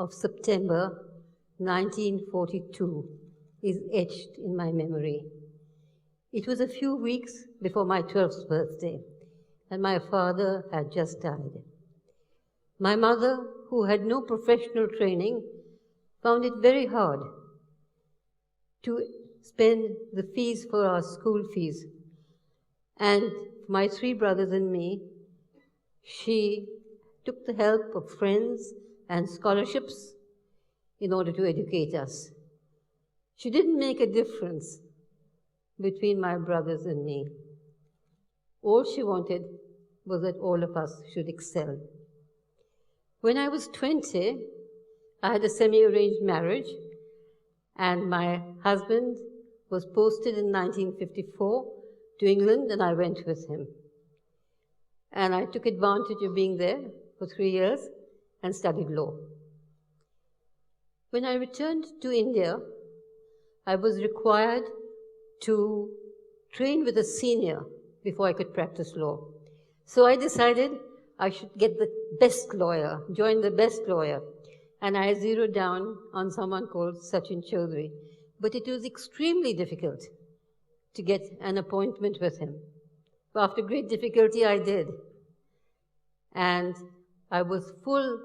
of September 1942 is etched in my memory. It was a few weeks before my 12th birthday, and my father had just died. My mother, who had no professional training, found it very hard to spend the fees for our school fees. And my 3 brothers and me, she took the help of friends and scholarships in order to educate us. She didn't make a difference between my brothers and me. All she wanted was that all of us should excel. When I was 20, I had a semi-arranged marriage, and my husband was posted in 1954 to England, and I went with him. And I took advantage of being there for 3 years and studied law. When I returned to India, I was required to train with a senior before I could practice law. So I decided I should get the best lawyer, join the best lawyer. And I zeroed down on someone called Sachin Chaudhary. But it was extremely difficult to get an appointment with him. But after great difficulty, I did. And I was full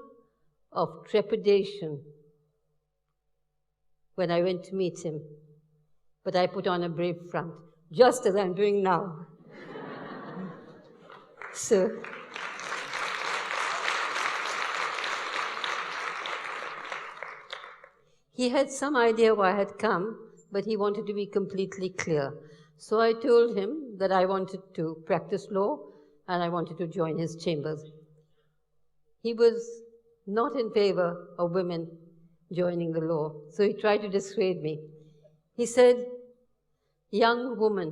of trepidation when I went to meet him. But I put on a brave front, just as I'm doing now. So, he had some idea why I had come, but he wanted to be completely clear. So I told him that I wanted to practice law and I wanted to join his chambers. He was not in favor of women joining the law, so he tried to dissuade me. He said, "Young woman,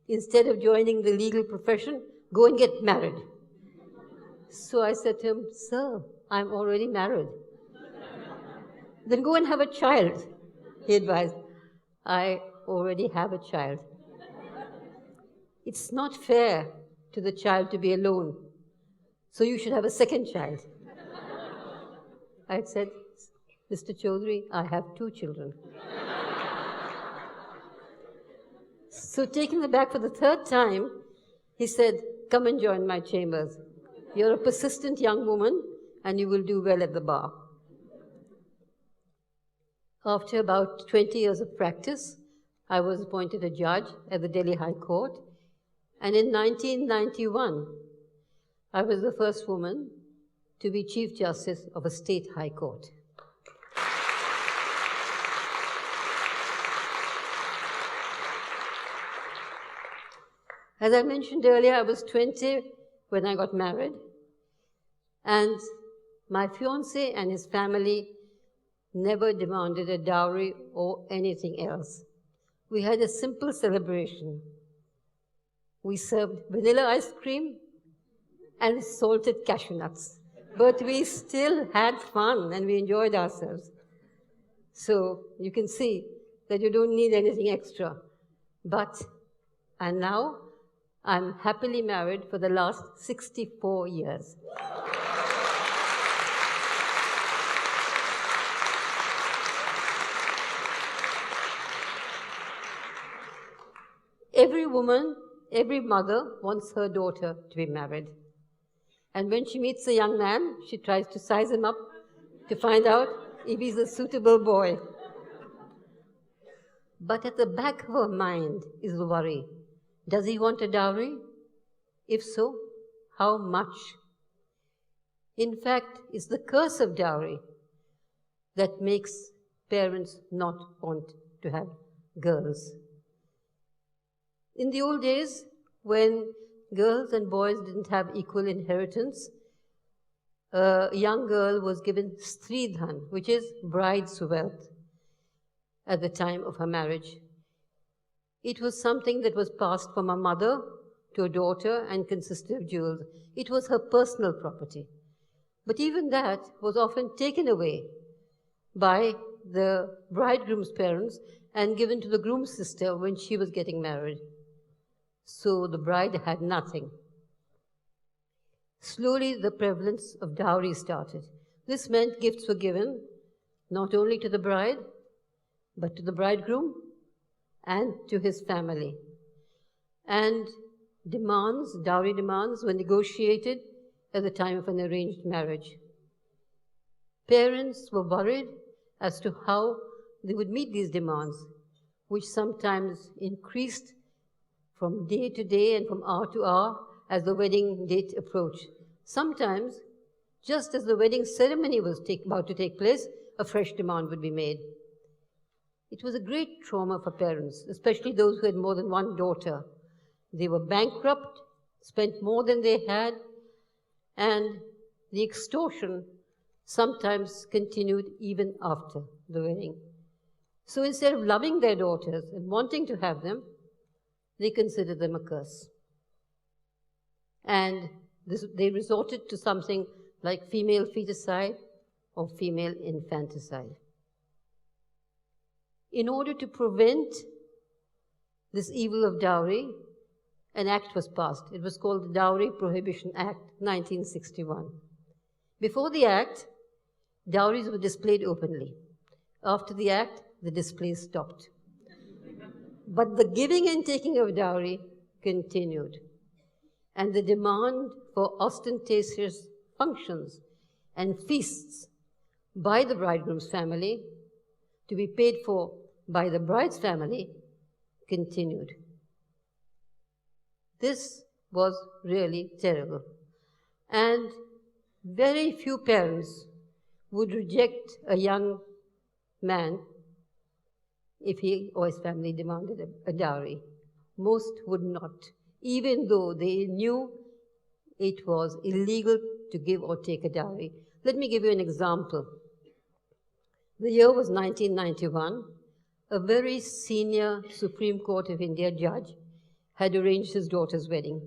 instead of joining the legal profession, go and get married." So I said to him, "Sir, I'm already married." "Then go and have a child," he advised. "I already have a child. It's not fair to the child to be alone, so you should have a second child." I said, "Mr. Chaudhary, I have 2 children." So taken aback for the 3rd time, he said, "Come and join my chambers. You're a persistent young woman and you will do well at the bar." After about 20 years of practice, I was appointed a judge at the Delhi High Court, and in 1991, I was the first woman to be Chief Justice of a state high court. As I mentioned earlier, I was 20 when I got married, and my fiancé and his family never demanded a dowry or anything else. We had a simple celebration. We served vanilla ice cream and salted cashew nuts, but we still had fun and we enjoyed ourselves. So you can see that you don't need anything extra. And now I'm happily married for the last 64 years. Every woman, every mother wants her daughter to be married. And when she meets a young man, she tries to size him up to find out if he's a suitable boy. But at the back of her mind is the worry. Does he want a dowry? If so, how much? In fact, it's the curse of dowry that makes parents not want to have girls. In the old days, when girls and boys didn't have equal inheritance, a young girl was given stridhan, which is bride's wealth, at the time of her marriage. It was something that was passed from a mother to a daughter and consisted of jewels. It was her personal property. But even that was often taken away by the bridegroom's parents and given to the groom's sister when she was getting married. So the bride had nothing. Slowly, the prevalence of dowry started. This meant gifts were given not only to the bride, but to the bridegroom and to his family. And demands, dowry demands, were negotiated at the time of an arranged marriage. Parents were worried as to how they would meet these demands, which sometimes increased from day to day and from hour to hour as the wedding date approached. Sometimes, just as the wedding ceremony was about to take place, a fresh demand would be made. It was a great trauma for parents, especially those who had more than one daughter. They were bankrupt, spent more than they had, and the extortion sometimes continued even after the wedding. So instead of loving their daughters and wanting to have them, they considered them a curse. And they resorted to something like female feticide or female infanticide. In order to prevent this evil of dowry, an act was passed. It was called the Dowry Prohibition Act, 1961. Before the act, dowries were displayed openly. After the act, the display stopped. But the giving and taking of dowry continued. And the demand for ostentatious functions and feasts by the bridegroom's family to be paid for by the bride's family continued. This was really terrible. And very few parents would reject a young man if he or his family demanded a dowry. Most would not, even though they knew it was illegal to give or take a dowry. Let me give you an example. The year was 1991. A very senior Supreme Court of India judge had arranged his daughter's wedding.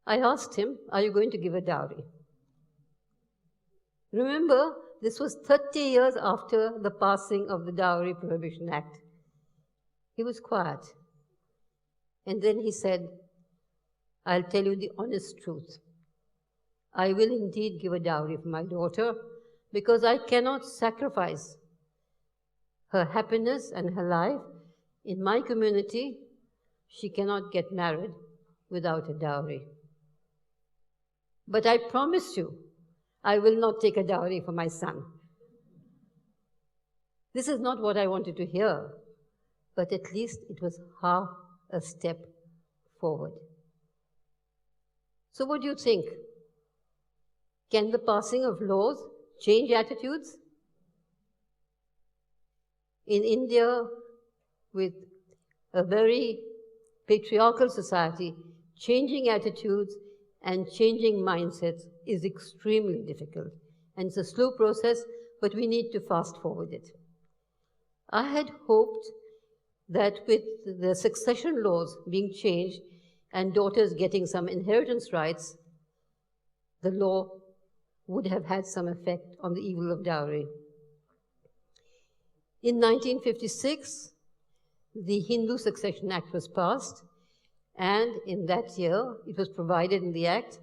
I asked him, "Are you going to give a dowry?" Remember, this was 30 years after the passing of the Dowry Prohibition Act. He was quiet. And then he said, "I'll tell you the honest truth. I will indeed give a dowry for my daughter because I cannot sacrifice her happiness and her life. In my community, she cannot get married without a dowry. But I promise you, I will not take a dowry for my son." This is not what I wanted to hear, but at least it was half a step forward. So what do you think? Can the passing of laws change attitudes? In India, with a very patriarchal society, changing attitudes and changing mindsets is extremely difficult. And it's a slow process, but we need to fast forward it. I had hoped that with the succession laws being changed and daughters getting some inheritance rights, the law would have had some effect on the evil of dowry. In 1956, the Hindu Succession Act was passed, and in that year, it was provided in the Act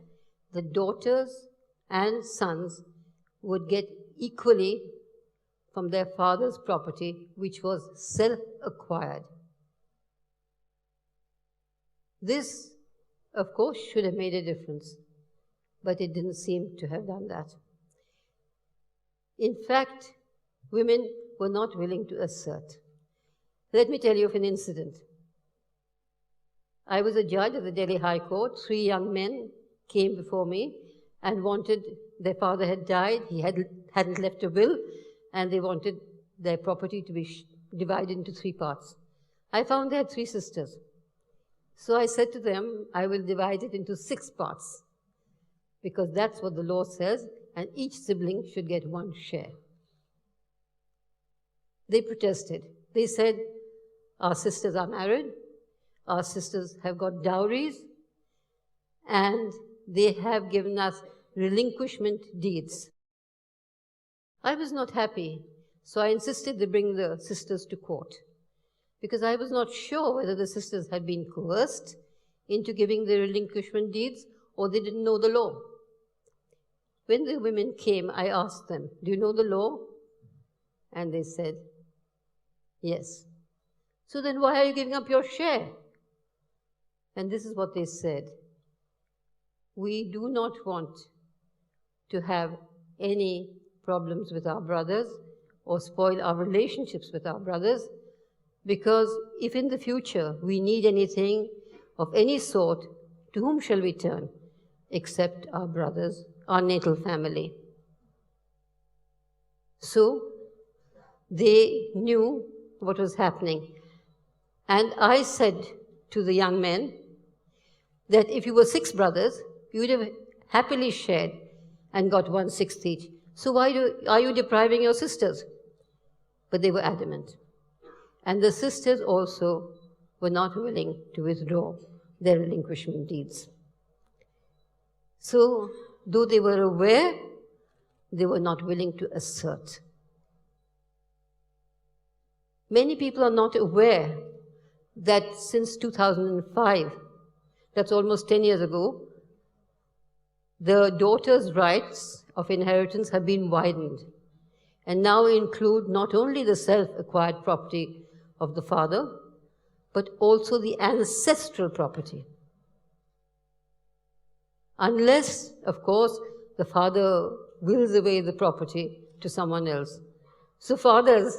that daughters and sons would get equally from their father's property, which was self-acquired. This, of course, should have made a difference, but it didn't seem to have done that. In fact, women were not willing to assert. Let me tell you of an incident. I was a judge at the Delhi High Court. 3 young men came before me and wanted, their father had died, he hadn't left a will, and they wanted their property to be divided into 3 parts. I found they had 3 sisters. So I said to them, I will divide it into 6 parts, because that's what the law says, and each sibling should get 1 share. They protested. They said, our sisters are married, our sisters have got dowries, and they have given us relinquishment deeds. I was not happy, so I insisted they bring the sisters to court, because I was not sure whether the sisters had been coerced into giving the relinquishment deeds or they didn't know the law. When the women came, I asked them, do you know the law? And they said, yes. So then why are you giving up your share? And this is what they said. We do not want to have any problems with our brothers or spoil our relationships with our brothers, because if in the future we need anything of any sort, to whom shall we turn except our brothers, our natal family? So they knew what was happening. And I said to the young men that if you were 6 brothers, you would have happily shared and got 1/6 each. So why are you depriving your sisters? But they were adamant. And the sisters also were not willing to withdraw their relinquishment deeds. So, though they were aware, they were not willing to assert. Many people are not aware that since 2005, that's almost 10 years ago, the daughters' rights of inheritance have been widened and now include not only the self-acquired property of the father, but also the ancestral property. Unless, of course, the father wills away the property to someone else. So fathers,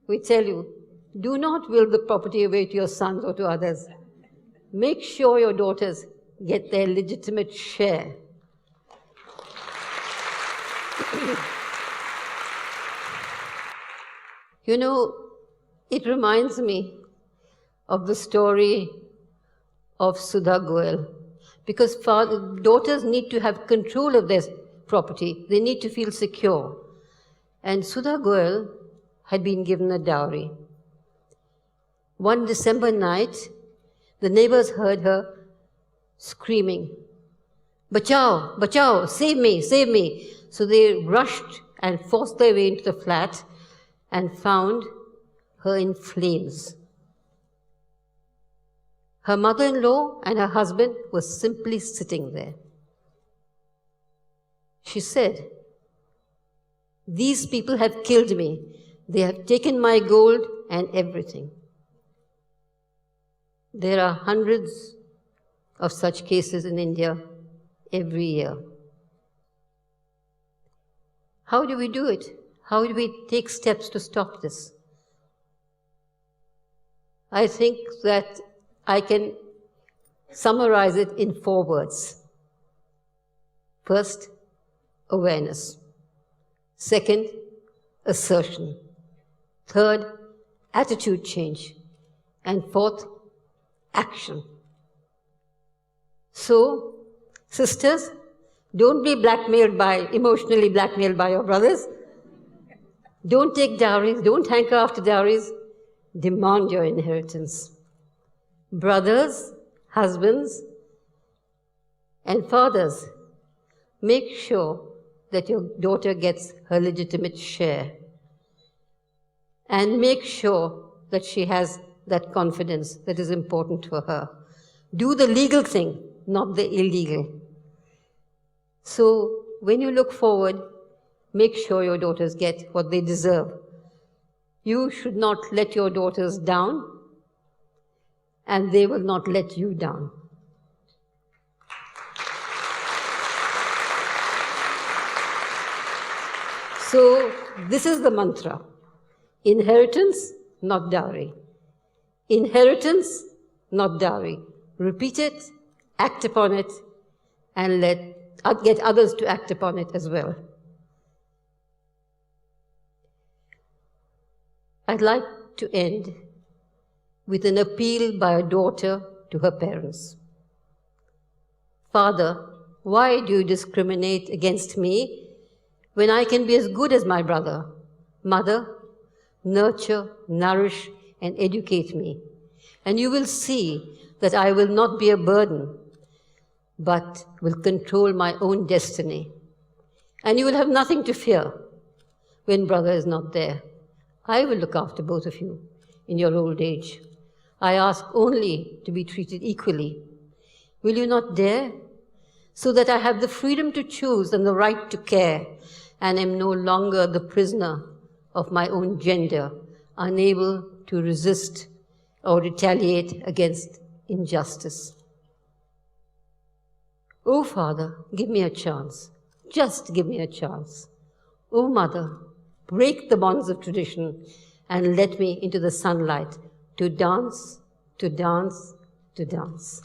we tell you, do not will the property away to your sons or to others. Make sure your daughters get their legitimate share. You know, it reminds me of the story of Sudha Goel, because daughters need to have control of their property. They need to feel secure. And Sudha Goel had been given a dowry. One December night, the neighbors heard her screaming, "Bachao, bachao, save me, save me." So they rushed and forced their way into the flat and found her in flames. Her mother-in-law and her husband were simply sitting there. She said, "These people have killed me. They have taken my gold and everything." There are hundreds of such cases in India every year. How do we do it? How do we take steps to stop this? I think that I can summarize it in 4 words. First, awareness. Second, assertion. Third, attitude change. And fourth, action. So, sisters, don't be emotionally blackmailed by your brothers. Don't take dowries, don't hanker after dowries. Demand your inheritance. Brothers, husbands, and fathers, make sure that your daughter gets her legitimate share. And make sure that she has that confidence that is important for her. Do the legal thing, not the illegal. So when you look forward, make sure your daughters get what they deserve. You should not let your daughters down, and they will not let you down. So this is the mantra. Inheritance, not dowry. Inheritance, not dowry. Repeat it, act upon it, and get others to act upon it as well. I'd like to end with an appeal by a daughter to her parents. "Father, why do you discriminate against me when I can be as good as my brother? Mother, nurture, nourish, and educate me, and you will see that I will not be a burden, but will control my own destiny. And you will have nothing to fear when brother is not there. I will look after both of you in your old age. I ask only to be treated equally. Will you not dare so that I have the freedom to choose and the right to care, and am no longer the prisoner of my own gender, unable to resist or retaliate against injustice. Oh, Father, give me a chance. Just give me a chance. Oh, Mother, break the bonds of tradition and let me into the sunlight to dance, to dance, to dance.